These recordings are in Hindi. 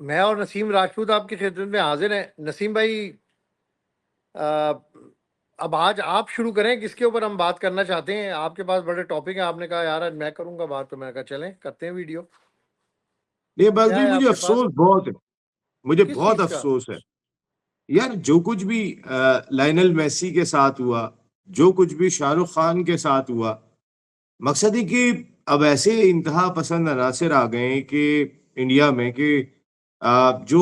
मैं और नसीम राजपूत आपकी खिदमत में हाजिर हैं। नसीम भाई, अ, अब आज आप शुरू करें, किसके ऊपर हम बात करना चाहते हैं? आपके पास बड़े टॉपिक हैं। आपने कहा यार आज मैं करूंगा बात, तो मैं कहा चलें करते हैं वीडियो। ये बात क्या भी है मुझे आपके पास? अफसोस बहुत है। मुझे किस बहुत चीज का? अफसोस है यार, जो कुछ भी लायनल मेसी के साथ हुआ, जो कुछ भी शाहरुख खान के साथ हुआ, मकसद है कि अब ऐसे इंतहा पसंद अनासर आ गए हैं कि इंडिया में कि जो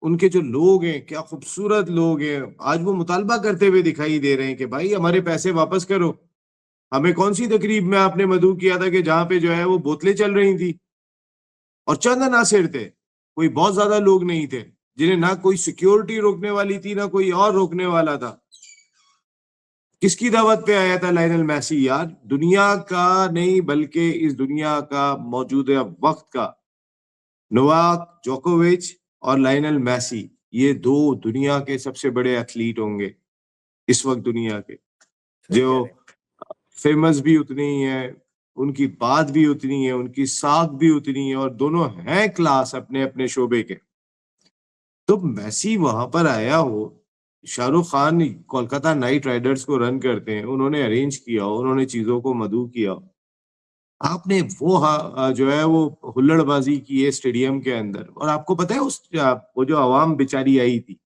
उनके जो लोग हैं, क्या खूबसूरत लोग हैं, आज वो मुतालबा करते हुए दिखाई दे रहे हैं कि भाई हमारे पैसे वापस करो। हमें कौन सी तकरीब में आपने मदऊ किया था कि जहां पे जो है वो बोतलें चल रही थी और चंद अनासिर थे, कोई बहुत ज्यादा लोग नहीं थे, जिन्हें ना कोई सिक्योरिटी रोकने वाली थी ना कोई और रोकने वाला था। किसकी दावत पे आया था लायनल मेसी? यार दुनिया का नहीं बल्कि इस दुनिया का मौजूदा वक्त का नोवाक जोकोविच और लायनल मेसी, ये दो दुनिया के सबसे बड़े एथलीट होंगे इस वक्त दुनिया के, सही जो कह रहे हैं। फेमस भी उतनी ही है, उनकी बात भी उतनी है, उनकी साख भी उतनी है, और दोनों हैं क्लास अपने अपने शोबे के। तो मेसी वहां पर आया हो, शाहरुख खान कोलकाता नाइट राइडर्स को रन करते हैं, उन्होंने अरेंज किया हो, उन्होंने चीजों को मदऊ किया हो, आपने वो जो है वो हुल्लड़बाजी की है स्टेडियम के अंदर। और आपको पता है वो जो आवाम बेचारी आई थी,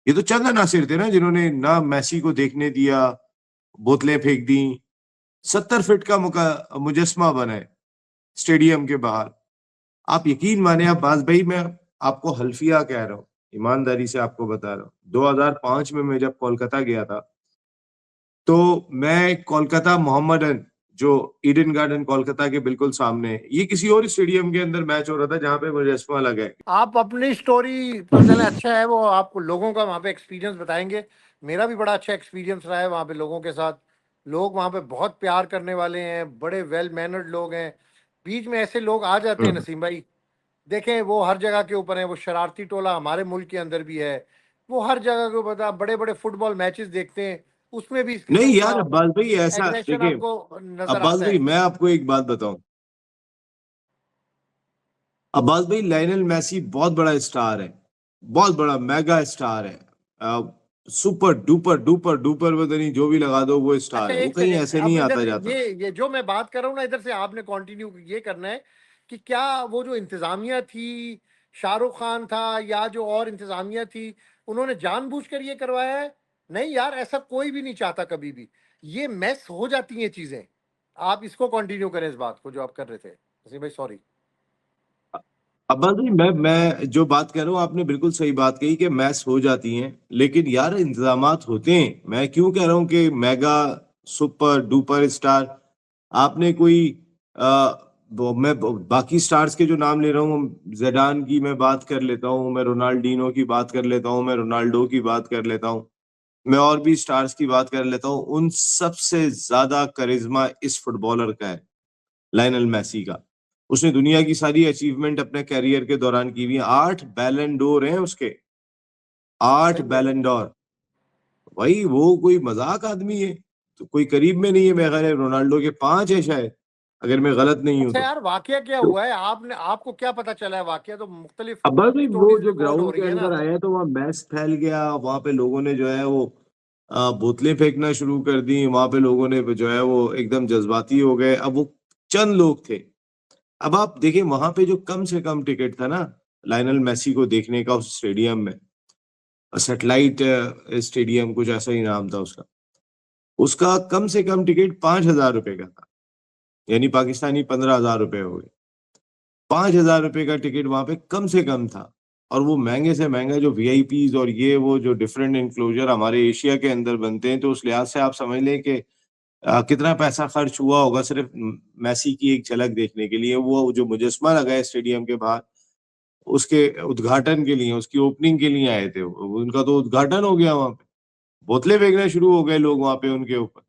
ये तो चंद नासिर थे ना जिन्होंने ना मेसी को देखने दिया, बोतलें फेंक दी, 70 फीट का मुजस्मा बनाए स्टेडियम के बाहर। आप यकीन माने अब्बास भाई, मैं आपको हल्फिया कह रहा हूँ, ईमानदारी से आपको बता रहा हूँ, 2005 में मैं जब कोलकाता गया था, तो मैं कोलकाता मोहम्मडन, जो ईडन गार्डन कोलकाता के बिल्कुल सामने है, ये किसी और स्टेडियम के अंदर मैच हो रहा था जहां पे मुजस्मा लगा है। आप अपनी स्टोरी पर चलें, अच्छा है वो आपको लोगों का वहाँ पे एक्सपीरियंस बताएंगे। मेरा भी बड़ा अच्छा एक्सपीरियंस रहा है वहाँ पे लोगों के साथ। लोग वहाँ पे बहुत प्यार करने वाले हैं, बड़े वेल मैनर्ड लोग हैं। बीच में ऐसे लोग आ जाते हैं हम्म। नसीम भाई, देखें वो हर जगह के ऊपर है। वो शरारती टोला हमारे मुल्क के अंदर भी है। वो हर जगह के ऊपर, आप बड़े बड़े फुटबॉल मैचेस देखते हैं, उसमें भी इस किस्म नहीं का यार अब्बास भाई, ऐसा एग्रेशन देखिए, आपको नजर अब्बास आता भाई है। मैं आपको एक बात बताऊं, अब्बास भाई लायनल मेसी बहुत बड़ा स्टार है, बहुत बड़ा मेगा स्टार है, सुपर डुपर डुपर डुपर पता नहीं जो भी लगा दो, वो स्टार अच्छा है, वो एक कहीं सेकेंड, ऐसे अब नहीं इधर आता से जाता। ये जो मैं बात कर रहा हूँ ना, इधर से आपने कंटिन्यू ये करना है कि क्या वो जो इंतजामिया थी, शाहरुख खान था या जो और इंतजामिया थी, उन्होंने जानबूझकर ये करवाया है? नहीं यार, ऐसा कोई भी नहीं चाहता कभी भी। ये मैस हो जाती हैं चीजें। आप इसको कंटिन्यू करें, इस बात को जो आप कर रहे थे वसीम भाई, सॉरी। अब्बास भाई, मैं जो बात कर रहा हूँ, आपने बिल्कुल सही बात कही कि मैच हो जाती हैं, लेकिन यार इंतजामात होते हैं। मैं क्यों कह रहा हूँ कि मेगा सुपर डुपर स्टार, आपने कोई मैं बाकी स्टार्स के जो नाम ले रहा हूँ, जेडान की मैं बात कर लेता हूँ, मैं रोनाल्डीनो की बात कर लेता हूँ, मैं रोनाल्डो की बात कर लेता हूँ, मैं और भी स्टार्स की बात कर लेता हूँ, उन सबसे ज्यादा करिश्मा इस फुटबॉलर का है, लायनल मेसी का। उसने दुनिया की सारी अचीवमेंट अपने कैरियर के दौरान की हुई है, 8 बैलन डोर हैं उसके, आठ सही बोल रहे बैलन डोर भाई वो कोई मजाक आदमी है? तो कोई करीब में नहीं है, मेरे ख्याल है रोनाल्डो के 5 है शायद, अगर मैं गलत नहीं हैं। हूं अच्छा तो। यार, वाकया क्या तो हुआ है? आपने आपको क्या पता चला है? वाकया तो मुख्तलिफ अब बस भाई, वो स्टोरीज जो रिकॉर्ड हो ग्राउंड के रही है ना। अंदर आया तो वहां मैच फैल गया, वहां पे लोगों ने जो है वो बोतलें फेंकना शुरू कर दी, वहां पे लोगों ने जो है वो एकदम जज्बाती हो गए। अब वो चंद लोग थे। अब आप देखिए, वहां पे जो कम से कम टिकट था ना लायनल मेसी को देखने का उस स्टेडियम में, सेटेलाइट स्टेडियम कुछ ऐसा ही नाम था उसका, उसका कम से कम टिकट 5,000 रुपए का था, यानी पाकिस्तानी 15,000 रुपए हो गए। 5,000 रुपए का टिकट वहां पे कम से कम था। और वो महंगे से महंगा जो वीआईपीज और ये वो जो डिफरेंट इंक्लोजर हमारे एशिया के अंदर बनते हैं, तो उस लिहाज से आप समझ लें कि कितना पैसा खर्च हुआ होगा सिर्फ मेसी की एक झलक देखने के लिए। वो जो मुजस्मा लगा है स्टेडियम के बाहर, उसके उद्घाटन के लिए, उसकी ओपनिंग के लिए आए थे वो, उनका तो उद्घाटन हो गया वहां पे, बोतलें फेंकना शुरू हो गए लोग वहां पे उनके ऊपर।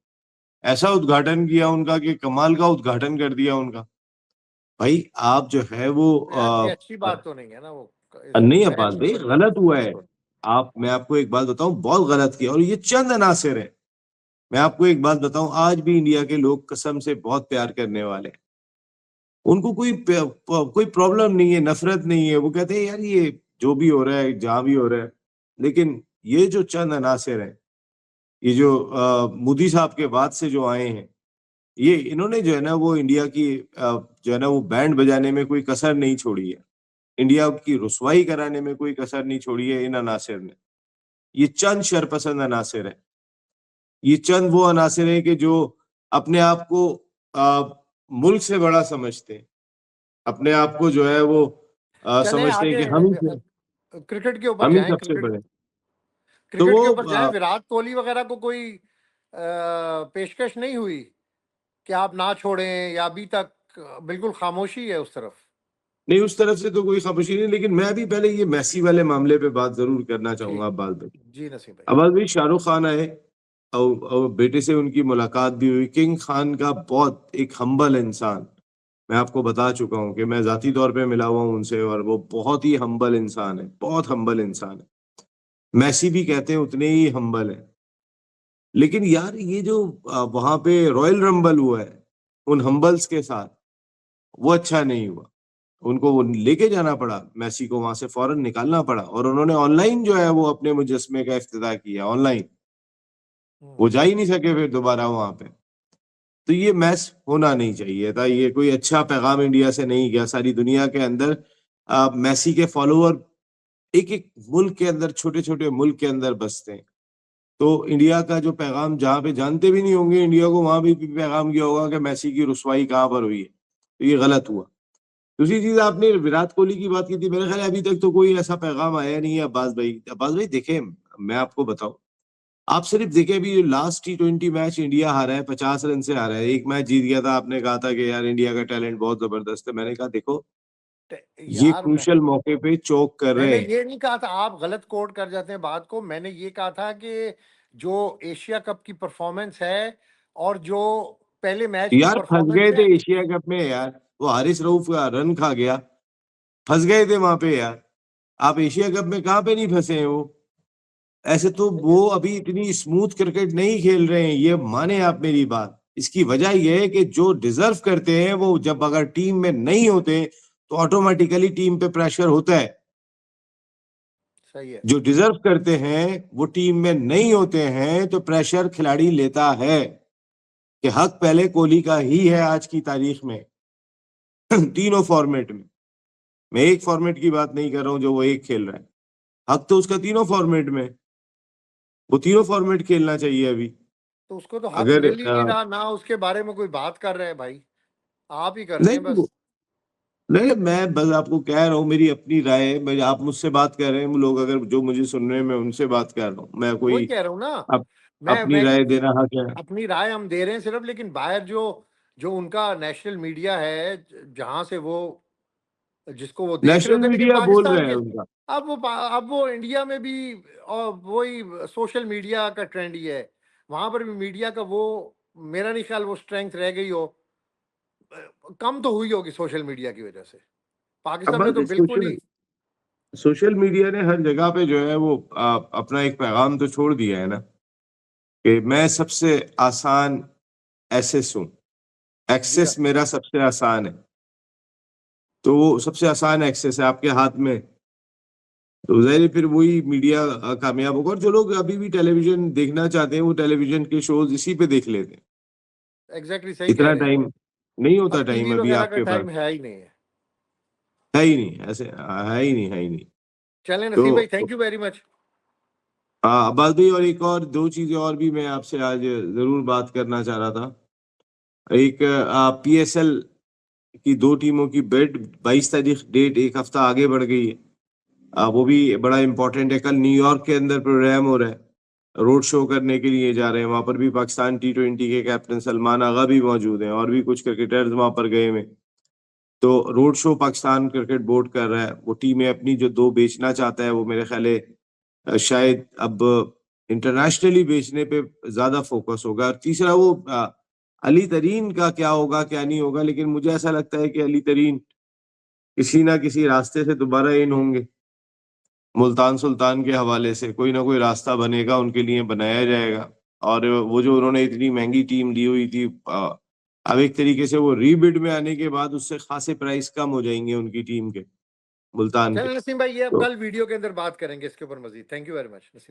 ऐसा उद्घाटन किया उनका कि कमाल का उद्घाटन कर दिया उनका। भाई आप जो है वो तो यार ये अच्छी बात तो नहीं है ना वो, नहीं अब्बास मैच भाई, हो गलत हुआ है। जाए। आप, मैं आपको एक बात बताऊं, बहुत गलत किया, और ये चंद अनासिर है। मैं आपको एक बात बताऊं, आज भी इंडिया के लोग कसम से बहुत प्यार करने वाले हैं। उनको कोई प्रॉब्लम नहीं है, नफरत नहीं है। वो कहते हैं यार ये जो भी हो रहा है, जहां भी हो रहा है, लेकिन ये जो चंद अनासिर हैं, ये जो मोदी साहब के बाद से जो आए हैं, ये इन्होंने जो है ना वो इंडिया की जो है ना वो बैंड बजाने में कोई कसर नहीं छोड़ी है। इंडिया की रुसवाई कराने में कोई कसर नहीं छोड़ी है इन अनासिर ने। ये चंद शरपसंद अनासिर हैं। ये चंद वो अनासिर हैं कि जो अपने आप को मुल्क से बड़ा समझते हैं। अपने आप को जो है वो चलें समझते हैं आगे, कि क्रिकेट के ऊपर हम ही जाएं। सबसे क्रिकेट बड़े। तो क्रिकेट वो के ऊपर जाएं। विराट कोहली वगैरह को कोई पेशकश नहीं हुई कि आप ना छोड़ें, या अभी तक बिल्कुल खामोशी है उस तरफ? नहीं, उस तरफ से तो कोई खामोशी नहीं, लेकिन मैं भी पहले ये मेसी वाले मामले पे बात जरूर करना जी चाहूंगा अब्बास भाई। जी नसीम भाई। अब्बास भाई, शाहरुख खान आए और बेटे से उनकी मुलाकात भी हुई। किंग खान का बहुत एक हम्बल इंसान, मैं आपको बता चुका हूं कि मैं जाती तौर पे मिला हुआ हूं उनसे, और वो बहुत ही हम्बल इंसान है, बहुत हम्बल इंसान है। मैसी भी कहते हैं उतने ही हम्बल है। लेकिन यार ये जो वहां पे रॉयल रंबल हुआ है उन हम्बल्स के साथ, वो अच्छा नहीं हुआ। उनको वो लेके जाना पड़ा, मेसी को वहां से फौरन निकालना पड़ा, और उन्होंने ऑनलाइन जो है वो अपने मुजस्मे का इफ्तिताह किया ऑनलाइन। वो जा ही नहीं सके फिर दोबारा वहां पे। तो ये मैच होना नहीं चाहिए था। ये कोई अच्छा पैगाम इंडिया से नहीं गया। सारी दुनिया के अंदर मेसी के फॉलोअर एक एक मुल्क के अंदर, छोटे छोटे मुल्क के अंदर बसते हैं। तो इंडिया का जो पैगाम जहां पे जानते भी नहीं होंगे इंडिया को, वहां भी पैगाम गया होगा कि मेसी की रुसवाई कहाँ पर हुई है। तो ये गलत हुआ। दूसरी चीज, आपने विराट कोहली की बात की थी, मेरे ख्याल है अभी तक तो कोई ऐसा पैगाम आया नहीं है अब्बास भाई। अब्बास भाई देखें, मैं आपको बताऊं, आप सिर्फ देखें अभी लास्ट T20 मैच इंडिया हारा है, 50 रन से हारा है। एक मैच जीत गया था, आपने कहा था कि यार इंडिया का टैलेंट बहुत जबरदस्त है। मैंने कहा देखो, ये यार क्रूशियल मौके पे चौक कर रहे मैंने हैं। ये नहीं कहा था, आप गलत कोट कर जाते हैं बात को। मैंने ये कहा था कि जो एशिया कप की परफॉर्मेंस है और जो पहले मैच की यार फंस परफॉर्मेंस गए थे है। एशिया कप में यार, वो हारिस रऊफ का रन खा गया, फंस गए थे वहां पे यार। आप एशिया कप में कहाँ पे नहीं फंसे हैं वो। ऐसे तो वो अभी इतनी स्मूथ क्रिकेट नहीं खेल रहे हैं, ये माने आप मेरी बात। इसकी वजह यह है कि जो डिजर्व करते हैं वो जब अगर टीम में नहीं होते तो ऑटोमेटिकली टीम पे प्रेशर होता है। सही है। जो डिजर्व करते हैं वो टीम में नहीं होते हैं तो प्रेशर खिलाड़ी लेता है कि हक पहले कोहली का ही है आज की तारीख में। तीनों फॉर्मेट में, मैं एक फॉर्मेट की बात नहीं कर रहा हूं जो वो एक खेल रहा है। हक तो उसका तीनों फॉर्मेट में, वो तीनों फॉर्मेट खेलना चाहिए अभी। तो उसको तो हक अगर मिल ही नहीं रहा ना, उसके बारे में कोई बात कर रहे हैं भाई। आप ही कर रहे हैं नहीं, बस। नहीं, मैं बस आपको कह रहा हूँ मेरी अपनी राय है। मेरी, आप मुझसे बात कर रहे हैं, लोग अगर जो मुझे सुन रहे हैं, मैं उनसे बात कर रहा हूँ। मैं वही कोई कह रहा हूँ ना। अप, अपनी मैं राय दे रहा क्या। अपनी राय हम दे रहे हैं सिर्फ, लेकिन बाहर जो जो उनका नेशनल मीडिया है, जहां से वो, जिसको वो देख रहे नेशनल होते हैं, लेकिन मीडिया बोल पाकिस्तान रहा के, है उनका। अब वो इंडिया में भी, और वही सोशल मीडिया का ट्रेंड ही है। वहां पर भी मीडिया का वो, मेरा नहीं ख्याल वो स्ट्रेंथ रह गई हो। कम तो हुई होगी सोशल मीडिया की वजह से। अब पाकिस्तान में तो बस बिल्कुल सोशल ही। सोशल मीडिया ने हर जगह पे जो है वो अपना एक पैगाम तो छोड़ दिया है ना, कि मैं सबसे आसान एक्सेस हूँ। जी हाँ। एक्सेस मेरा सबसे आसान है। तो वो सबसे आसान एक्सेस है आपके हाथ में। तो जाहिर है फिर वही मीडिया कामयाब होगा। और जो लोग अभी भी टेलीविजन देखना चाहते हैं वो टेलीविजन के शोज इसी पे देख लेते हैं। एग्जैक्टली सही कह इतना रहे हैं। टाइम नहीं होता, अब टाइम टीवी अभी वगैरह का आपके पास टाइम है ही नहीं है। है ही नहीं, ऐसे है ही नहीं, है ही नहीं। चलें नसीम भाई, तो थैंक यू वेरी मच। हाँ अब्बास भाई, और एक और दो चीजें और भी मैं आपसे आज जरूर बात करना चाह रहा था। एक PSL की दो टीमों की बेट 22 तारीख डेट एक हफ्ता आगे बढ़ गई है। वो भी बड़ा इंपॉर्टेंट है। कल न्यूयॉर्क के अंदर प्रोग्राम हो रहा है, रोड शो करने के लिए जा रहे हैं। वहां पर भी पाकिस्तान T20 के कैप्टन सलमान आगा भी मौजूद हैं, और भी कुछ क्रिकेटर्स वहां पर गए हुए। तो road show Pakistan cricket board कर रहा है। वो टीमें अपनी जो दो बेचना चाहता है, वो मेरे ख्याल है शायद अब इंटरनेशनली बेचने पे ज्यादा फोकस होगा। और तीसरा वो अली तरीन का क्या होगा क्या नहीं होगा, लेकिन मुझे ऐसा लगता है कि अली तरीन किसी ना किसी रास्ते से दोबारा इन होंगे। मुल्तान सुल्तान के हवाले से कोई ना कोई रास्ता बनेगा, उनके लिए बनाया जाएगा। और वो जो उन्होंने इतनी महंगी टीम दी हुई थी अब एक तरीके से वो रीबिड में आने के बाद उससे खासे प्राइस कम हो जाएंगे उनकी टीम के, मुल्तान के। चलिए नसीम भाई, ये अब तो कल वीडियो के अंदर बात करेंगे इसके ऊपर Majeed. Thank you very much Naseem.